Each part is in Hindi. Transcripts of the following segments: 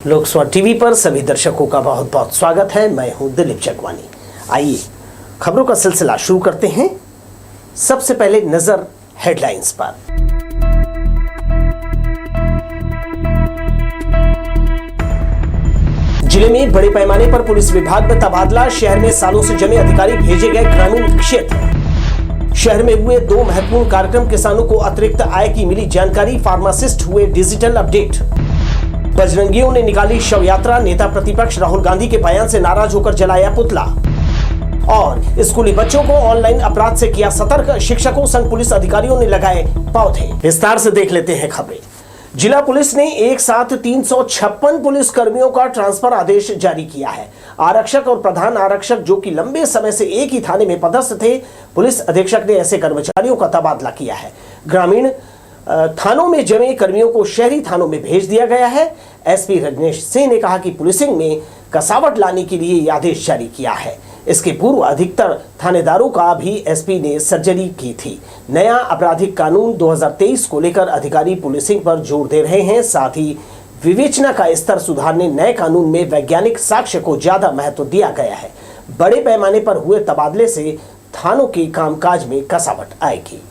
लोकसभा टीवी पर सभी दर्शकों का बहुत बहुत स्वागत है। मैं हूं दिलीप जगवानी। आइए खबरों का सिलसिला शुरू करते हैं। सबसे पहले नजर हेडलाइंस पर। जिले में बड़े पैमाने पर पुलिस विभाग में तबादला। शहर में सालों से जमे अधिकारी भेजे गए ग्रामीण क्षेत्र। शहर में हुए 2 महत्वपूर्ण कार्यक्रम। किसानों को अतिरिक्त आय की मिली जानकारी। फार्मासिस्ट हुए डिजिटल अपडेट। बजरंगियों ने निकाली शव यात्रा। नेता प्रतिपक्ष राहुल गांधी के बयान से नाराज होकर जलाया पुतला। और स्कूली बच्चों को ऑनलाइन अपराध से किया सतर्क। शिक्षकों संग पुलिस अधिकारियों ने लगाए पौधे। विस्तार से देख लेते हैं खबरें। जिला पुलिस ने एक साथ 356 पुलिस कर्मियों का ट्रांसफर आदेश जारी किया है। आरक्षक और प्रधान आरक्षक जो कि लंबे समय से एक ही थाने में पदस्थ थे, पुलिस अधीक्षक ने ऐसे कर्मचारियों का तबादला किया है। ग्रामीण थानों में जमे कर्मियों को शहरी थानों में भेज दिया गया है। एसपी रजनेश सिंह ने कहा कि पुलिसिंग में कसावट लाने के लिए यह आदेश जारी किया है। इसके पूर्व अधिकतर थानेदारों का भी एसपी ने सर्जरी की थी। नया आपराधिक कानून 2023 को लेकर अधिकारी पुलिसिंग पर जोर दे रहे हैं। साथ ही विवेचना का स्तर सुधारने नए कानून में वैज्ञानिक साक्ष्य को ज्यादा महत्व दिया गया है। बड़े पैमाने पर हुए तबादले से थानों के कामकाज में कसावट आएगी।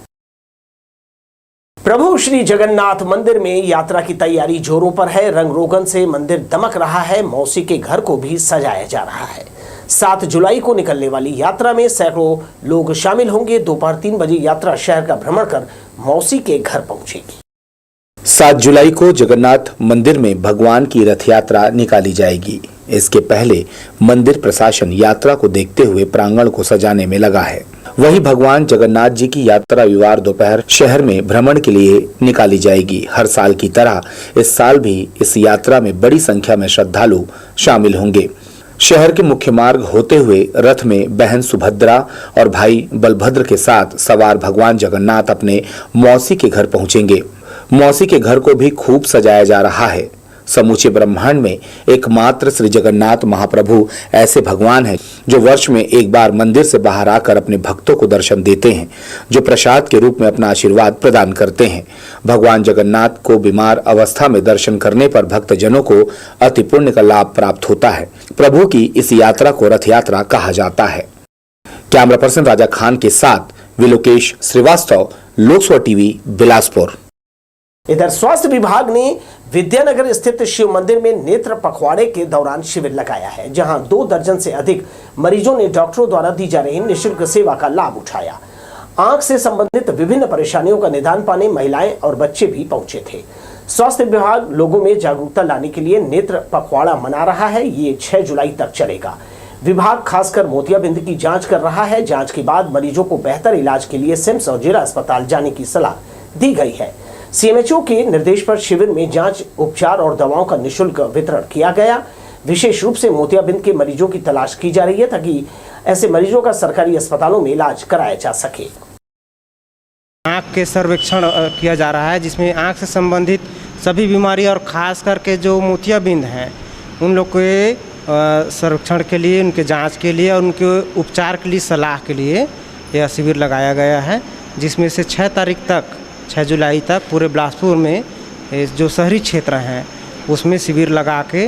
प्रभु श्री जगन्नाथ मंदिर में यात्रा की तैयारी जोरों पर है। रंग रोगन से मंदिर दमक रहा है। मौसी के घर को भी सजाया जा रहा है। 7 जुलाई को निकलने वाली यात्रा में सैकड़ों लोग शामिल होंगे। दोपहर 3 बजे यात्रा शहर का भ्रमण कर मौसी के घर पहुंचेगी। 7 जुलाई को जगन्नाथ मंदिर में भगवान की रथ यात्रा निकाली जाएगी। इसके पहले मंदिर प्रशासन यात्रा को देखते हुए प्रांगण को सजाने में लगा है। वहीं भगवान जगन्नाथ जी की यात्रा रविवार दोपहर शहर में भ्रमण के लिए निकाली जाएगी। हर साल की तरह इस साल भी इस यात्रा में बड़ी संख्या में श्रद्धालु शामिल होंगे। शहर के मुख्य मार्ग होते हुए रथ में बहन सुभद्रा और भाई बलभद्र के साथ सवार भगवान जगन्नाथ अपने मौसी के घर पहुंचेंगे। मौसी के घर को भी खूब सजाया जा रहा है। समूचे ब्रह्मांड में एकमात्र श्री जगन्नाथ महाप्रभु ऐसे भगवान हैं जो वर्ष में एक बार मंदिर से बाहर आकर अपने भक्तों को दर्शन देते हैं, जो प्रसाद के रूप में अपना आशीर्वाद प्रदान करते हैं। भगवान जगन्नाथ को बीमार अवस्था में दर्शन करने पर भक्तजनों को अति पुण्य का लाभ प्राप्त होता है। प्रभु की इस यात्रा को रथ यात्रा कहा जाता है। कैमरा पर्सन राजा खान के साथ विलोकेश श्रीवास्तव, लोकसभा टीवी, बिलासपुर। इधर स्वास्थ्य विभाग ने विद्यानगर स्थित शिव मंदिर में नेत्र पखवाड़े के दौरान शिविर लगाया है, जहां 2 दर्जन से अधिक मरीजों ने डॉक्टरों द्वारा दी जा रही निःशुल्क सेवा का लाभ उठाया। आंख से संबंधित विभिन्न परेशानियों का निदान पाने महिलाएं और बच्चे भी पहुंचे थे। स्वास्थ्य विभाग लोगों में जागरूकता लाने के लिए नेत्र पखवाड़ा मना रहा है। ये 6 जुलाई तक चलेगा। विभाग खासकर मोतियाबिंद की जांच कर रहा है। जांच के बाद मरीजों को बेहतर इलाज के लिए सिम्स और जिला अस्पताल जाने की सलाह दी गई है। सीएमएचओ के निर्देश पर शिविर में जांच, उपचार और दवाओं का निःशुल्क वितरण किया गया। विशेष रूप से मोतियाबिंद के मरीजों की तलाश की जा रही है ताकि ऐसे मरीजों का सरकारी अस्पतालों में इलाज कराया जा सके। आँख के सर्वेक्षण किया जा रहा है, जिसमें आँख से संबंधित सभी बीमारी और खास करके जो मोतियाबिंद हैं उन लोग के सर्वेक्षण के लिए, उनके जाँच के लिए और उनके उपचार के लिए सलाह के लिए यह शिविर लगाया गया है, जिसमें से 6 जुलाई तक पूरे बिलासपुर में जो शहरी क्षेत्र हैं उसमें शिविर लगा के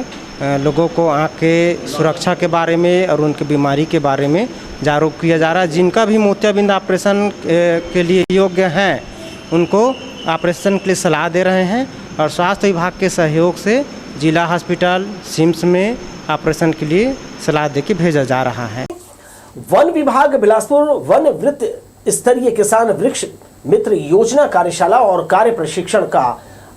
लोगों को आँख के सुरक्षा के बारे में और उनकी बीमारी के बारे में जागरूक किया जा रहा है। जिनका भी मोतियाबिंद ऑपरेशन के लिए योग्य हैं उनको ऑपरेशन के लिए सलाह दे रहे हैं और स्वास्थ्य विभाग के सहयोग से जिला हॉस्पिटल सिम्स में ऑपरेशन के लिए सलाह दे के भेजा जा रहा है। वन विभाग बिलासपुर वन वृत्त स्तरीय किसान वृक्ष मित्र योजना कार्यशाला और कार्य प्रशिक्षण का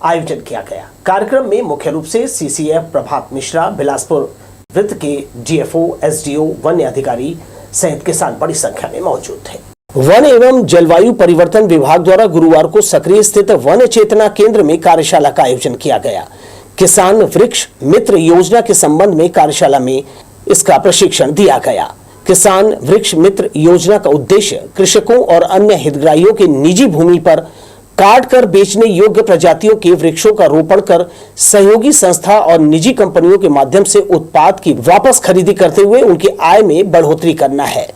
आयोजन किया गया। कार्यक्रम में मुख्य रूप से सीसीएफ प्रभात मिश्रा, बिलासपुर वृत्त के डीएफओ, एसडीओ, वन्य अधिकारी सहित किसान बड़ी संख्या में मौजूद थे। वन एवं जलवायु परिवर्तन विभाग द्वारा गुरुवार को सक्रिय स्थित वन चेतना केंद्र में कार्यशाला का आयोजन किया गया। किसान वृक्ष मित्र योजना के संबंध में कार्यशाला में इसका प्रशिक्षण दिया गया। किसान वृक्ष मित्र योजना का उद्देश्य कृषकों और अन्य हितग्राहियों के निजी भूमि पर काट कर बेचने योग्य प्रजातियों के वृक्षों का रोपण कर सहयोगी संस्था और निजी कंपनियों के माध्यम से उत्पाद की वापस खरीदी करते हुए उनकी आय में बढ़ोतरी करना है।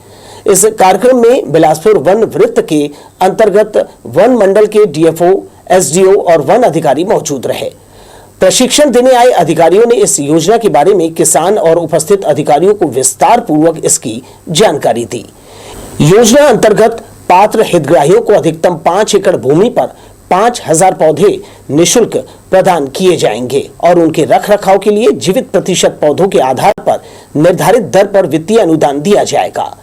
इस कार्यक्रम में बिलासपुर वन वृत्त के अंतर्गत वन मंडल के डीएफओ, एसडीओ और वन अधिकारी मौजूद रहे। प्रशिक्षण देने आए अधिकारियों ने इस योजना के बारे में किसान और उपस्थित अधिकारियों को विस्तार पूर्वक इसकी जानकारी दी। योजना अंतर्गत पात्र हितग्राहियों को अधिकतम 5 एकड़ भूमि पर 5000 पौधे निःशुल्क प्रदान किए जाएंगे और उनके रखरखाव के लिए जीवित प्रतिशत पौधों के आधार पर निर्धारित दर पर वित्तीय अनुदान दिया जाएगा।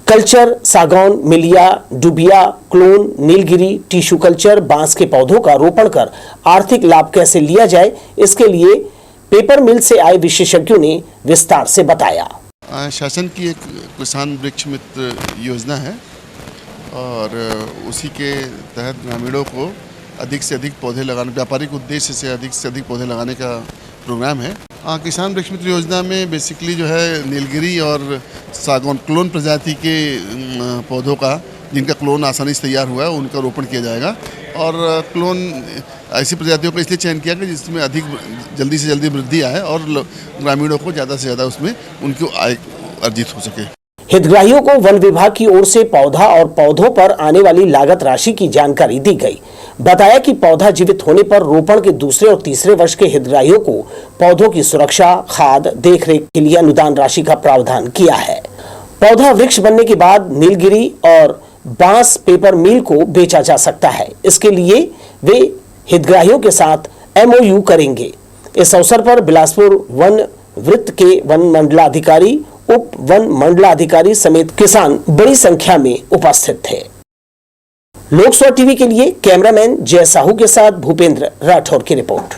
कल्चर, सागौन, मिलिया, dubia, clone, Nilgiri, tissue culture, बांस के पौधों का रोपण कर आर्थिक लाभ कैसे लिया जाए, इसके लिए पेपर मिल से आए विशेषज्ञों ने विस्तार से बताया। शासन की एक किसान वृक्ष मित्र योजना है और उसी के तहत ग्रामीणों को अधिक से अधिक पौधे लगाने, व्यापारिक उद्देश्य से अधिक पौधे लगाने का प्रोग्राम है। किसान वृक्ष मित्र योजना में बेसिकली जो है नीलगिरी और सागौन क्लोन प्रजाति के पौधों का, जिनका क्लोन आसानी से तैयार हुआ है, उनका रोपण किया जाएगा। और क्लोन ऐसी प्रजातियों का इसलिए चयन किया कि जिसमें अधिक जल्दी से जल्दी वृद्धि आए और ग्रामीणों को ज़्यादा से ज़्यादा उसमें उनकी आय अर्जित हो सके। हितग्राहियों को वन विभाग की ओर से पौधा और पौधों पर आने वाली लागत राशि की जानकारी दी गई। बताया कि पौधा जीवित होने पर रोपण के दूसरे और तीसरे वर्ष के हितग्राहियों को पौधों की सुरक्षा, खाद, देखरेख के लिए अनुदान राशि का प्रावधान किया है। पौधा वृक्ष बनने के बाद नीलगिरी और बांस पेपर मिल को बेचा जा सकता है। इसके लिए वे हितग्राहियों के साथ MOU करेंगे। इस अवसर पर बिलासपुर वन वृत्त के वन मंडलाधिकारी, उप वन मंडलाधिकारी समेत किसान बड़ी संख्या में उपस्थित थे। लोकसभा टीवी के लिए कैमरामैन जय साहू के साथ भूपेंद्र राठौर की रिपोर्ट।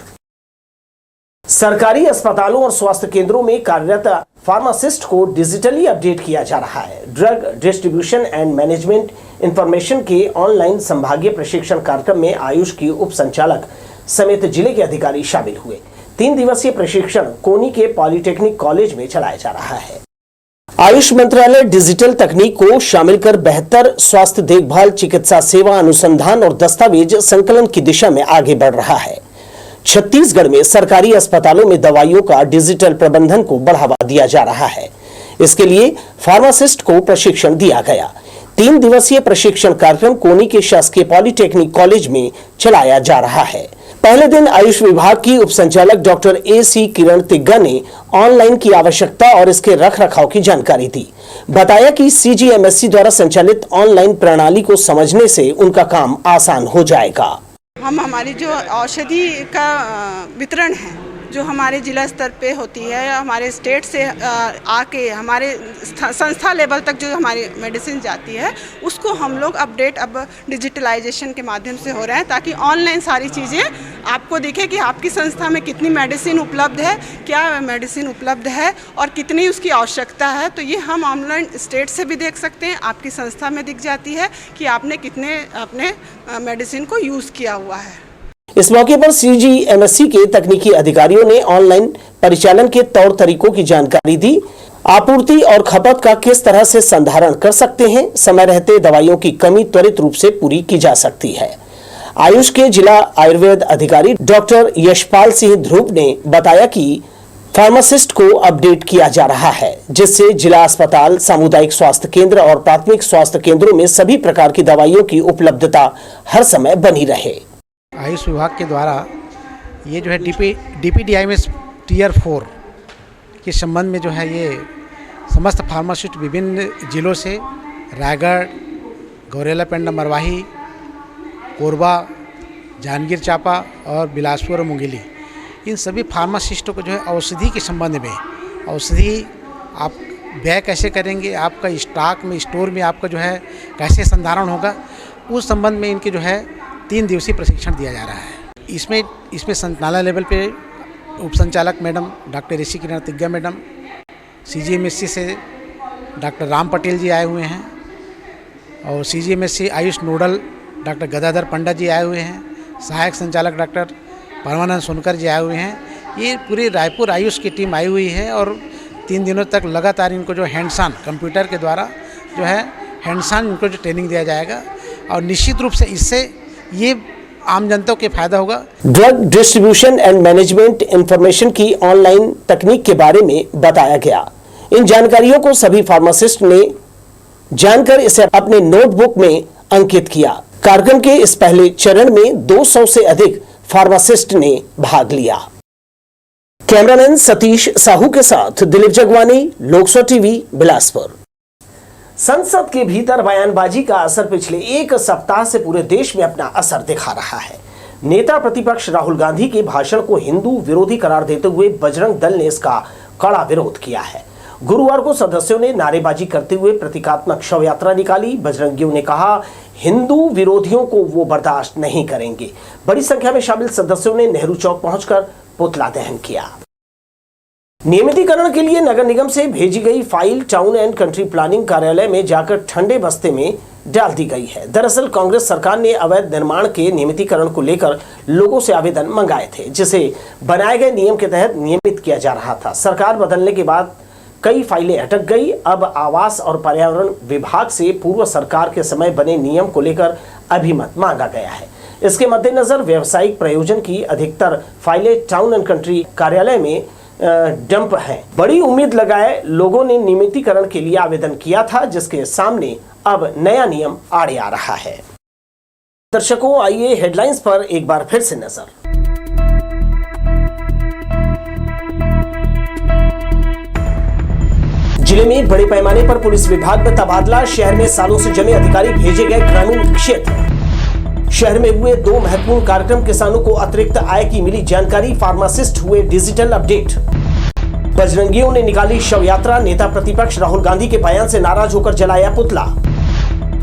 सरकारी अस्पतालों और स्वास्थ्य केंद्रों में कार्यरत फार्मासिस्ट को डिजिटली अपडेट किया जा रहा है। Drug distribution and management information के ऑनलाइन संभागीय प्रशिक्षण कार्यक्रम में आयुष की उप संचालक समेत जिले के अधिकारी शामिल हुए। 3 दिवसीय प्रशिक्षण कोनी के पॉलिटेक्निक कॉलेज में चलाया जा रहा है। आयुष मंत्रालय डिजिटल तकनीक को शामिल कर बेहतर स्वास्थ्य देखभाल, चिकित्सा सेवा, अनुसंधान और दस्तावेज संकलन की दिशा में आगे बढ़ रहा है। छत्तीसगढ़ में सरकारी अस्पतालों में दवाइयों का डिजिटल प्रबंधन को बढ़ावा दिया जा रहा है। इसके लिए फार्मासिस्ट को प्रशिक्षण दिया गया। 3 दिवसीय प्रशिक्षण कार्यक्रम कोनी के शासकीय पॉलिटेक्निक कॉलेज में चलाया जा रहा है। पहले दिन आयुष विभाग की उप संचालक डॉक्टर AC किरण तिग्गा ने ऑनलाइन की आवश्यकता और इसके रखरखाव की जानकारी दी। बताया कि CGMSC द्वारा संचालित ऑनलाइन प्रणाली को समझने से उनका काम आसान हो जाएगा। हम हमारी जो औषधि का वितरण है, जो हमारे जिला स्तर पे होती है, हमारे स्टेट से आके हमारे संस्था लेवल तक जो हमारी मेडिसिन जाती है, उसको हम लोग अपडेट अब डिजिटलाइजेशन के माध्यम से हो रहे हैं, ताकि ऑनलाइन सारी चीज़ें आपको दिखे कि आपकी संस्था में कितनी मेडिसिन उपलब्ध है, क्या मेडिसिन उपलब्ध है और कितनी उसकी आवश्यकता है। तो ये हम ऑनलाइन स्टेट से भी देख सकते हैं, आपकी संस्था में दिख जाती है कि आपने कितने अपने मेडिसिन को यूज़ किया हुआ है। इस मौके पर CGMSC के तकनीकी अधिकारियों ने ऑनलाइन परिचालन के तौर तरीकों की जानकारी दी। आपूर्ति और खपत का किस तरह से संधारण कर सकते हैं, समय रहते दवाइयों की कमी त्वरित रूप से पूरी की जा सकती है। आयुष के जिला आयुर्वेद अधिकारी डॉक्टर यशपाल सिंह ध्रुव ने बताया कि फार्मासिस्ट को अपडेट किया जा रहा है, जिससे जिला अस्पताल, सामुदायिक स्वास्थ्य केंद्र और प्राथमिक स्वास्थ्य केंद्रों में सभी प्रकार की दवाइयों की उपलब्धता हर समय बनी रहे। आयुष विभाग के द्वारा ये जो है DPDIMS Tier 4 के संबंध में जो है ये समस्त फार्मासिस्ट विभिन्न जिलों से रायगढ़, गौरेला पेंडा मरवाही, कोरबा, जांजगीर चांपा और बिलासपुर और मुंगेली, इन सभी फार्मासिस्टों को जो है औषधि के संबंध में, औषधि आप व्यय कैसे करेंगे, आपका स्टॉक में, स्टोर में आपका जो है कैसे संधारण होगा, उस संबंध में इनके जो है 3 दिवसीय प्रशिक्षण दिया जा रहा है। इसमें संचालक लेवल पे उप संचालक madam doctor AC Kiran Tigga madam, CGMSC से डॉक्टर राम पटेल जी आए हुए हैं और CGMSC AYUSH nodal doctor Gadadhar Panda ji आए हुए हैं, सहायक संचालक डॉक्टर परमानंद सोनकर जी आए हुए हैं। ये पूरी रायपुर आयुष की टीम आई हुई है और 3 दिनों तक लगातार इनको जो हैंड्स ऑन कंप्यूटर के द्वारा जो है हैंड्स ऑन इनको जो ट्रेनिंग दिया जाएगा और निश्चित रूप से इससे ये आम जनता के फायदा होगा। Drug distribution and management information की ऑनलाइन तकनीक के बारे में बताया गया। इन जानकारियों को सभी फार्मासिस्ट ने जानकर इसे अपने नोटबुक में अंकित किया। कार्यक्रम के इस पहले चरण में 200 से अधिक फार्मासिस्ट ने भाग लिया। कैमरामैन सतीश साहू के साथ दिलीप जगवानी, लोकसभा टीवी, बिलासपुर। संसद के भीतर बयानबाजी का असर पिछले एक सप्ताह से पूरे देश में अपना असर दिखा रहा है। नेता प्रतिपक्ष राहुल गांधी के भाषण को हिंदू विरोधी करार देते हुए बजरंग दल ने इसका कड़ा विरोध किया है। गुरुवार को सदस्यों ने नारेबाजी करते हुए प्रतीकात्मक शव यात्रा निकाली। बजरंगियों ने कहा, हिंदू विरोधियों को वो बर्दाश्त नहीं करेंगे। बड़ी संख्या में शामिल सदस्यों ने नेहरू चौक पहुंचकर पुतला दहन किया। नियमितीकरण के लिए नगर निगम से भेजी गई file town and country planning कार्यालय में जाकर ठंडे बस्ते में डाल दी गई है। दरअसल कांग्रेस सरकार ने अवैध निर्माण के नियमितीकरण को लेकर लोगों से आवेदन मंगाए थे, जिसे बनाए गए नियम के तहत नियमित किया जा रहा था। सरकार बदलने के बाद कई फाइलें अटक गई। अब आवास और पर्यावरण विभाग से पूर्व सरकार के समय बने नियम को लेकर अभिमत मांगा गया है। इसके मद्देनजर व्यावसायिक प्रयोजन की अधिकतर फाइलें टाउन एंड कंट्री कार्यालय में डंप है। बड़ी उम्मीद लगाए लोगों ने नियमितीकरण के लिए आवेदन किया था, जिसके सामने अब नया नियम आड़े आ रहा है। दर्शकों, आइए हेडलाइंस पर एक बार फिर से नजर। जिले में बड़े पैमाने पर पुलिस विभाग में तबादला। शहर में सालों से जमे अधिकारी भेजे गए ग्रामीण क्षेत्र। शहर में हुए 2 महत्वपूर्ण कार्यक्रम, किसानों को अतिरिक्त आय की मिली जानकारी। फार्मासिस्ट हुए डिजिटल अपडेट। बजरंगियों ने निकाली शव यात्रा। नेता प्रतिपक्ष राहुल गांधी के बयान से नाराज होकर जलाया पुतला।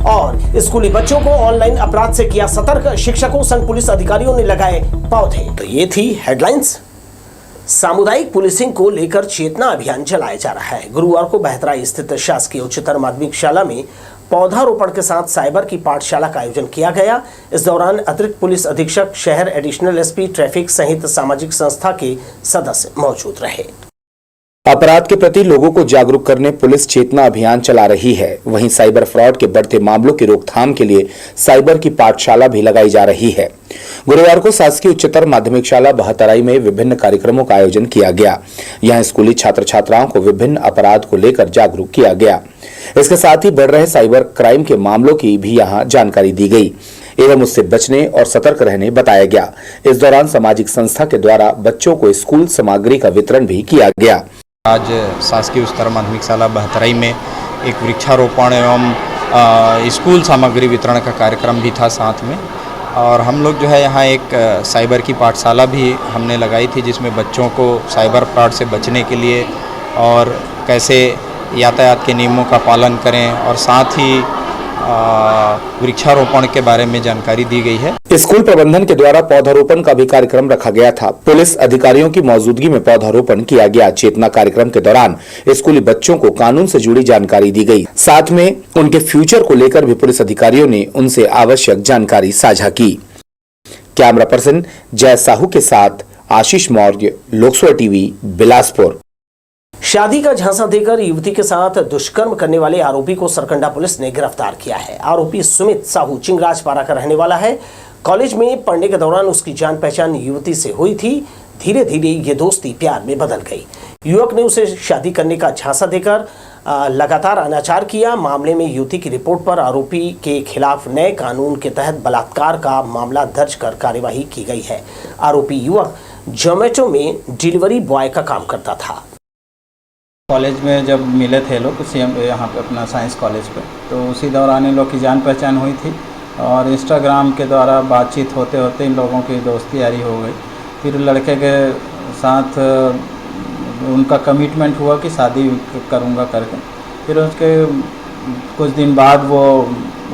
और स्कूली बच्चों को ऑनलाइन अपराध से किया सतर्क। शिक्षकों संग पुलिस अधिकारियों ने लगाए पौधे। तो ये थी हेडलाइंस। सामुदायिक पुलिसिंग को लेकर चेतना अभियान चलाया जा रहा है। गुरुवार को बहतराई स्थित शासकीय उच्चतर माध्यमिक शाला में पौधारोपण के साथ साइबर की पाठशाला का आयोजन किया गया। इस दौरान अतिरिक्त पुलिस अधीक्षक शहर, एडिशनल एसपी ट्रैफिक सहित सामाजिक संस्था के सदस्य मौजूद रहे। अपराध के प्रति लोगों को जागरूक करने पुलिस चेतना अभियान चला रही है। वहीं साइबर फ्रॉड के बढ़ते मामलों की रोकथाम के लिए साइबर की पाठशाला भी लगाई जा रही है। गुरुवार को शासकीय उच्चतर माध्यमिक शाला बहतराई में विभिन्न कार्यक्रमों का आयोजन किया गया। यहां स्कूली छात्र छात्राओं को विभिन्न अपराध को लेकर जागरूक किया गया। इसके साथ ही बढ़ रहे साइबर क्राइम के मामलों की भी यहां जानकारी दी गई एवं उससे बचने और सतर्क रहने बताया गया। इस दौरान सामाजिक संस्था के द्वारा बच्चों को स्कूल सामग्री का वितरण भी किया गया। आज शासकीय उच्चतर माध्यमिक शाला बहतराई में एक वृक्षारोपण एवं स्कूल सामग्री वितरण का कार्यक्रम भी था साथ में। और हम लोग जो है यहाँ एक साइबर की पाठशाला भी हमने लगाई थी, जिसमें बच्चों को साइबर फ्रॉड से बचने के लिए और कैसे यातायात के नियमों का पालन करें और साथ ही वृक्षारोपण के बारे में जानकारी दी गई है। स्कूल प्रबंधन के द्वारा पौधारोपण का भी कार्यक्रम रखा गया था। पुलिस अधिकारियों की मौजूदगी में पौधारोपण किया गया। चेतना कार्यक्रम के दौरान स्कूली बच्चों को कानून से जुड़ी जानकारी दी गई। साथ में उनके फ्यूचर को लेकर भी पुलिस अधिकारियों ने उनसे आवश्यक जानकारी साझा की। कैमरा पर्सन जय साहू के साथ आशीष मौर्य, लोकसभा टीवी, बिलासपुर। शादी का झांसा देकर युवती के साथ दुष्कर्म करने वाले आरोपी को सरकंडा पुलिस ने गिरफ्तार किया है। आरोपी सुमित साहू चिंगराजपारा का रहने वाला है। कॉलेज में पढ़ने के दौरान उसकी जान पहचान युवती से हुई थी। धीरे धीरे ये दोस्ती प्यार में बदल गई। युवक ने उसे शादी करने का झांसा देकर लगातार अनाचार किया। मामले में युवती की रिपोर्ट पर आरोपी के खिलाफ नए कानून के तहत बलात्कार का मामला दर्ज कर कार्यवाही की गई है। आरोपी युवक जोमेटो में डिलीवरी बॉय का काम करता था। कॉलेज में जब मिले थे लोग सीएम यहाँ पे अपना साइंस कॉलेज पे, तो उसी दौरान इन लोग की जान पहचान हुई थी और इंस्टाग्राम के द्वारा बातचीत होते होते इन लोगों की दोस्ती यारी हो गई। फिर लड़के के साथ उनका कमिटमेंट हुआ कि शादी करूँगा करके। फिर उसके कुछ दिन बाद वो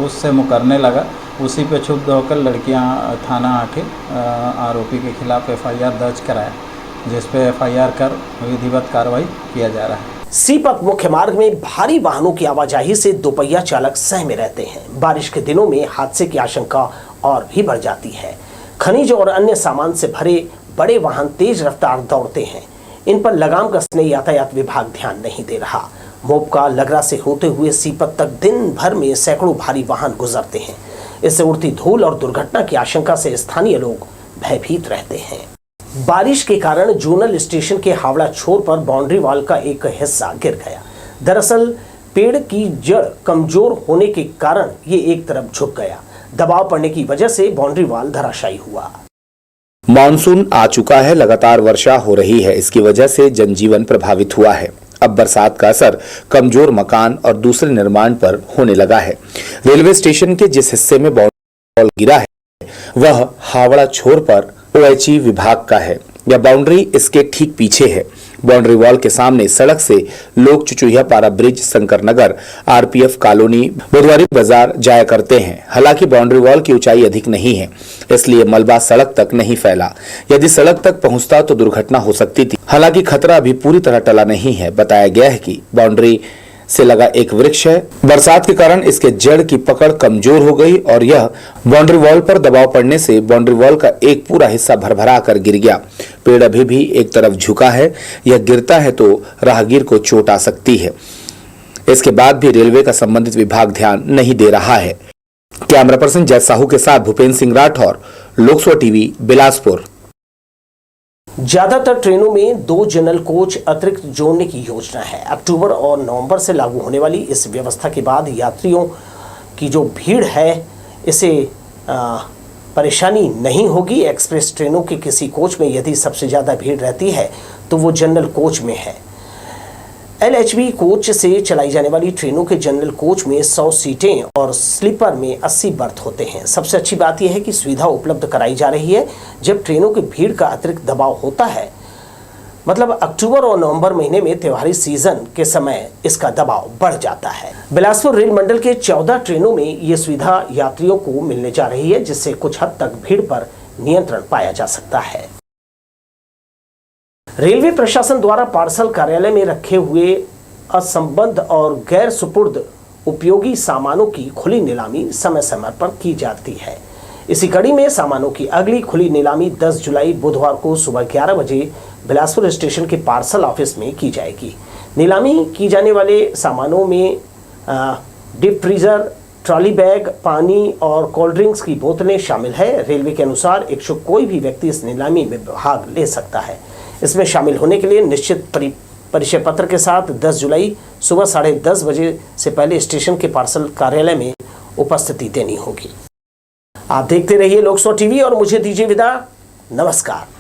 उससे मुकरने लगा। उसी पे क्षुब्ध होकर लड़कियाँ थाना आके आरोपी के खिलाफ FIR दर्ज कराया, जिस पे FIR कर विधिवत कार्रवाई किया जा रहा है। सीपत मुख्य मार्ग में भारी वाहनों की आवाजाही से दोपहिया चालक सहमे रहते हैं। बारिश के दिनों में हादसे की आशंका और भी बढ़ जाती है। खनिज और अन्य सामान से भरे बड़े वाहन तेज रफ्तार दौड़ते हैं। इन पर लगाम कसने यातायात विभाग ध्यान नहीं दे रहा। मोपका लगरा से होते हुए सीपत तक दिन भर में सैकड़ों भारी वाहन गुजरते हैं। इससे उड़ती धूल और दुर्घटना की आशंका से स्थानीय लोग भयभीत रहते हैं। बारिश के कारण जोनल स्टेशन के हावड़ा छोर पर बाउंड्री वॉल का एक हिस्सा गिर गया। दरअसल पेड़ की जड़ कमजोर होने के कारण ये एक तरफ झुक गया। दबाव पड़ने की वजह से बाउंड्री वॉल धराशायी हुआ। मानसून आ चुका है, लगातार वर्षा हो रही है। इसकी वजह से जनजीवन प्रभावित हुआ है। अब बरसात का असर कमजोर मकान और दूसरे निर्माण पर होने लगा है। रेलवे स्टेशन के जिस हिस्से में बाउंड्री वॉल गिरा है वह हावड़ा छोर पर OHE विभाग का है। यह बाउंड्री इसके ठीक पीछे है। बाउंड्री वॉल के सामने सड़क से लोग चुचुहिया पारा bridge, Shankar Nagar, RPF colony, बुधवारी बाजार जाया करते हैं। हालांकि बाउंड्री वॉल की ऊंचाई अधिक नहीं है, इसलिए मलबा सड़क तक नहीं फैला। यदि सड़क तक पहुंचता तो दुर्घटना हो सकती थी। हालांकि खतरा अभी पूरी तरह टला नहीं है। बताया गया है कि बाउंड्री से लगा एक वृक्ष है। बरसात के कारण इसके जड़ की पकड़ कमजोर हो गई और यह बाउंड्री वॉल पर दबाव पड़ने से बाउंड्री वॉल का एक पूरा हिस्सा भरभरा कर गिर गया। पेड़ अभी भी एक तरफ झुका है। यह गिरता है तो राहगीर को चोट आ सकती है। इसके बाद भी रेलवे का संबंधित विभाग ध्यान नहीं दे रहा है। कैमरा पर्सन जय साहू के साथ भूपेंद्र सिंह राठौर, लोकसभा टीवी, बिलासपुर। ज्यादातर ट्रेनों में 2 जनरल कोच अतिरिक्त जोड़ने की योजना है। अक्टूबर और नवंबर से लागू होने वाली इस व्यवस्था के बाद यात्रियों की जो भीड़ है इसे परेशानी नहीं होगी। एक्सप्रेस ट्रेनों के किसी कोच में यदि सबसे ज़्यादा भीड़ रहती है तो वो जनरल कोच में है। LHB कोच से चलाई जाने वाली ट्रेनों के जनरल कोच में 100 सीटें और स्लीपर में 80 बर्थ होते हैं। सबसे अच्छी बात यह है कि सुविधा उपलब्ध कराई जा रही है। जब ट्रेनों की भीड़ का अतिरिक्त दबाव होता है, मतलब अक्टूबर और नवंबर महीने में त्योहारी सीजन के समय इसका दबाव बढ़ जाता है। बिलासपुर रेल मंडल के 14 ट्रेनों में ये सुविधा यात्रियों को मिलने जा रही है, जिससे कुछ हद तक भीड़ पर नियंत्रण पाया जा सकता है। रेलवे प्रशासन द्वारा पार्सल कार्यालय में रखे हुए असंबद्ध और गैर सुपुर्द उपयोगी सामानों की खुली नीलामी समय समय पर की जाती है। इसी कड़ी में सामानों की अगली खुली नीलामी 10 जुलाई बुधवार को सुबह 11 बजे बिलासपुर स्टेशन के पार्सल ऑफिस में की जाएगी। नीलामी की जाने वाले सामानों में डीप फ्रीजर, ट्रॉली बैग, पानी और कोल्ड ड्रिंक्स की बोतलें शामिल है। रेलवे के अनुसार इच्छुक कोई भी व्यक्ति इस नीलामी में भाग ले सकता है। इसमें शामिल होने के लिए निश्चित परिचय पत्र के साथ 10 जुलाई सुबह 10:30 बजे से पहले स्टेशन के पार्सल कार्यालय में उपस्थिति देनी होगी। आप देखते रहिए लोकसभा टीवी और मुझे दीजिए विदा। नमस्कार।